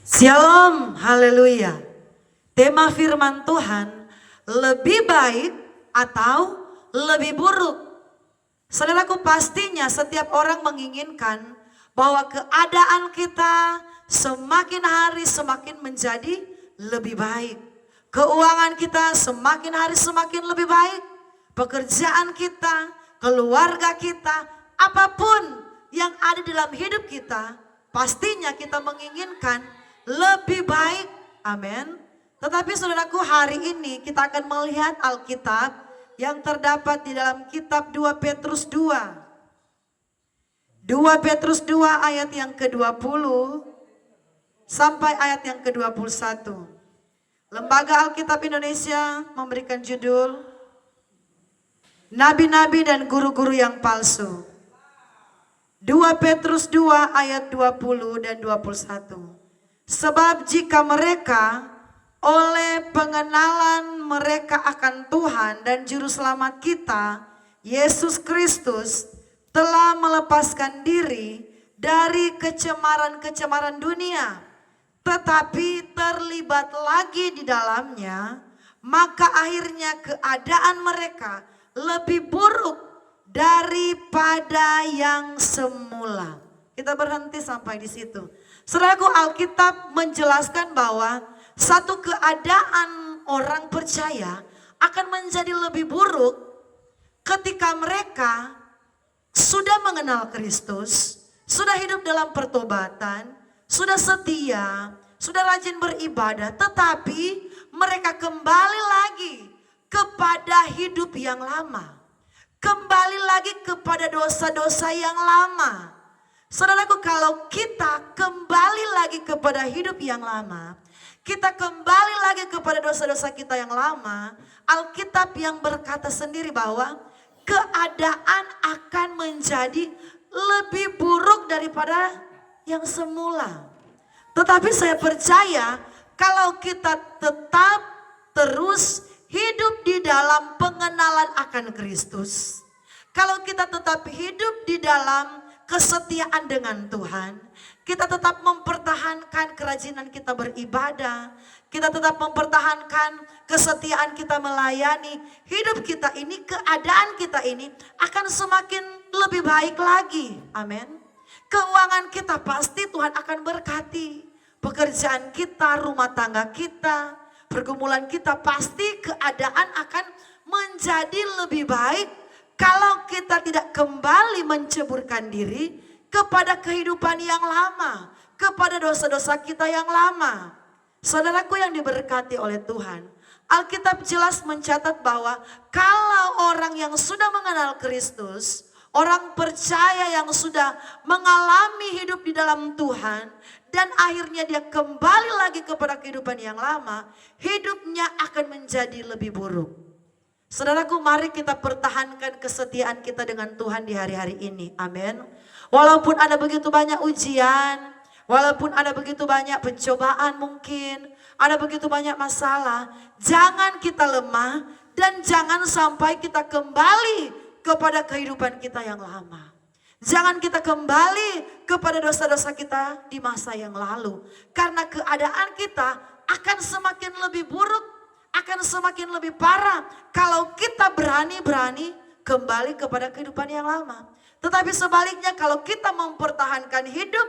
Shalom, haleluya. Tema firman Tuhan, lebih baik atau lebih buruk. Saudaraku, pastinya setiap orang menginginkan bahwa keadaan kita semakin hari semakin menjadi lebih baik. Keuangan kita semakin hari semakin lebih baik. Pekerjaan kita, keluarga kita, apapun yang ada dalam hidup kita, pastinya kita menginginkan lebih baik. Amin. Tetapi saudaraku, hari ini kita akan melihat Alkitab yang terdapat di dalam kitab 2 Petrus 2. 2 Petrus 2 ayat yang ke-20 sampai ayat yang ke-21. Lembaga Alkitab Indonesia memberikan judul Nabi-nabi dan guru-guru yang palsu. 2 Petrus 2 ayat 20 dan 21. Sebab jika mereka oleh pengenalan mereka akan Tuhan dan Juru Selamat kita, Yesus Kristus, telah melepaskan diri dari kecemaran-kecemaran dunia, tetapi terlibat lagi di dalamnya, maka akhirnya keadaan mereka lebih buruk daripada yang semula. Kita berhenti sampai di situ. Saudaraku, Alkitab menjelaskan bahwa satu keadaan orang percaya akan menjadi lebih buruk ketika mereka sudah mengenal Kristus, sudah hidup dalam pertobatan, sudah setia, sudah rajin beribadah, tetapi mereka kembali lagi kepada hidup yang lama. Kembali lagi kepada dosa-dosa yang lama. Saudaraku, kalau kita kembali lagi kepada hidup yang lama, kita kembali lagi kepada dosa-dosa kita yang lama, Alkitab yang berkata sendiri bahwa keadaan akan menjadi lebih buruk daripada yang semula. Tetapi saya percaya kalau kita tetap terus hidup di dalam pengenalan akan Kristus, kalau kita tetap hidup di dalam kesetiaan dengan Tuhan, kita tetap mempertahankan kerajinan kita beribadah, kita tetap mempertahankan kesetiaan kita melayani, hidup kita ini, keadaan kita ini akan semakin lebih baik lagi. Amin. Keuangan kita pasti Tuhan akan berkati. Pekerjaan kita, rumah tangga kita, pergumulan kita, pasti keadaan akan menjadi lebih baik kalau kita tidak kembali menceburkan diri kepada kehidupan yang lama, kepada dosa-dosa kita yang lama. Saudaraku yang diberkati oleh Tuhan, Alkitab jelas mencatat bahwa kalau orang yang sudah mengenal Kristus, orang percaya yang sudah mengalami hidup di dalam Tuhan, dan akhirnya dia kembali lagi kepada kehidupan yang lama, hidupnya akan menjadi lebih buruk. Saudaraku, mari kita pertahankan kesetiaan kita dengan Tuhan di hari-hari ini. Amin. Walaupun ada begitu banyak ujian, walaupun ada begitu banyak pencobaan mungkin, ada begitu banyak masalah, jangan kita lemah dan jangan sampai kita kembali kepada kehidupan kita yang lama. Jangan kita kembali kepada dosa-dosa kita di masa yang lalu. Karena keadaan kita akan semakin lebih buruk, akan semakin lebih parah kalau kita berani-berani kembali kepada kehidupan yang lama. Tetapi sebaliknya, kalau kita mempertahankan hidup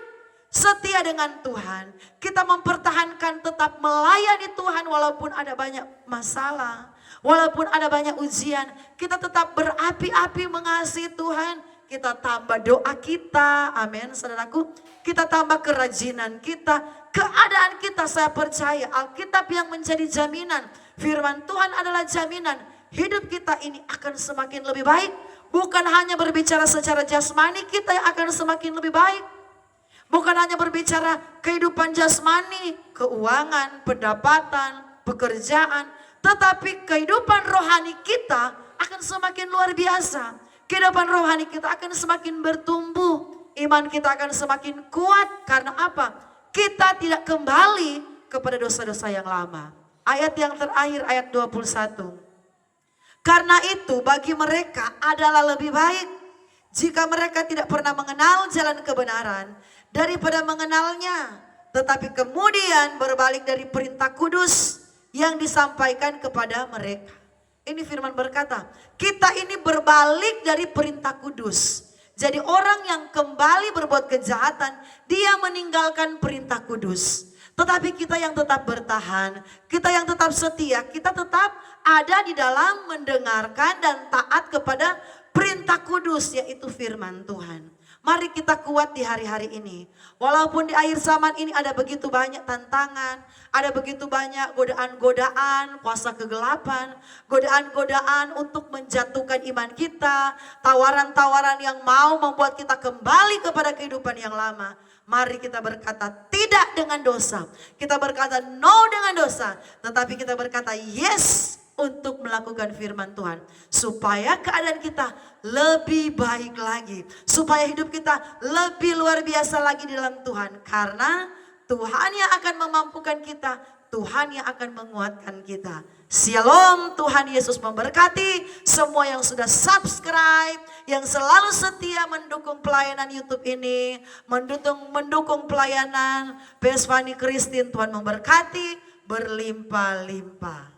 setia dengan Tuhan, kita mempertahankan tetap melayani Tuhan walaupun ada banyak masalah, walaupun ada banyak ujian, kita tetap berapi-api mengasihi Tuhan, kita tambah doa kita, amin saudaraku, kita tambah kerajinan kita, keadaan kita, saya percaya Alkitab yang menjadi jaminan, firman Tuhan adalah jaminan, hidup kita ini akan semakin lebih baik. Bukan hanya berbicara secara jasmani kita yang akan semakin lebih baik. Bukan hanya berbicara kehidupan jasmani, keuangan, pendapatan, pekerjaan. Tetapi kehidupan rohani kita akan semakin luar biasa. Kehidupan rohani kita akan semakin bertumbuh. Iman kita akan semakin kuat. Karena apa? Kita tidak kembali kepada dosa-dosa yang lama. Ayat yang terakhir, ayat 21. Karena itu bagi mereka adalah lebih baik jika mereka tidak pernah mengenal jalan kebenaran daripada mengenalnya, tetapi kemudian berbalik dari perintah kudus yang disampaikan kepada mereka. Ini firman berkata, kita ini berbalik dari perintah kudus. Jadi orang yang kembali berbuat kejahatan, dia meninggalkan perintah kudus. Tetapi kita yang tetap bertahan, kita yang tetap setia, kita tetap ada di dalam mendengarkan dan taat kepada perintah kudus, yaitu firman Tuhan. Mari kita kuat di hari-hari ini. Walaupun di akhir zaman ini ada begitu banyak tantangan, ada begitu banyak godaan-godaan, kuasa kegelapan, godaan-godaan untuk menjatuhkan iman kita, tawaran-tawaran yang mau membuat kita kembali kepada kehidupan yang lama. Mari kita berkata tidak dengan dosa. Kita berkata no dengan dosa. Tetapi kita berkata yes untuk melakukan firman Tuhan. Supaya keadaan kita lebih baik lagi. Supaya hidup kita lebih luar biasa lagi di dalam Tuhan. Karena Tuhan yang akan memampukan kita. Tuhan yang akan menguatkan kita. Shalom, Tuhan Yesus memberkati semua yang sudah subscribe, yang selalu setia mendukung pelayanan YouTube ini, mendukung pelayanan Besvani Christine. Tuhan memberkati berlimpah-limpah.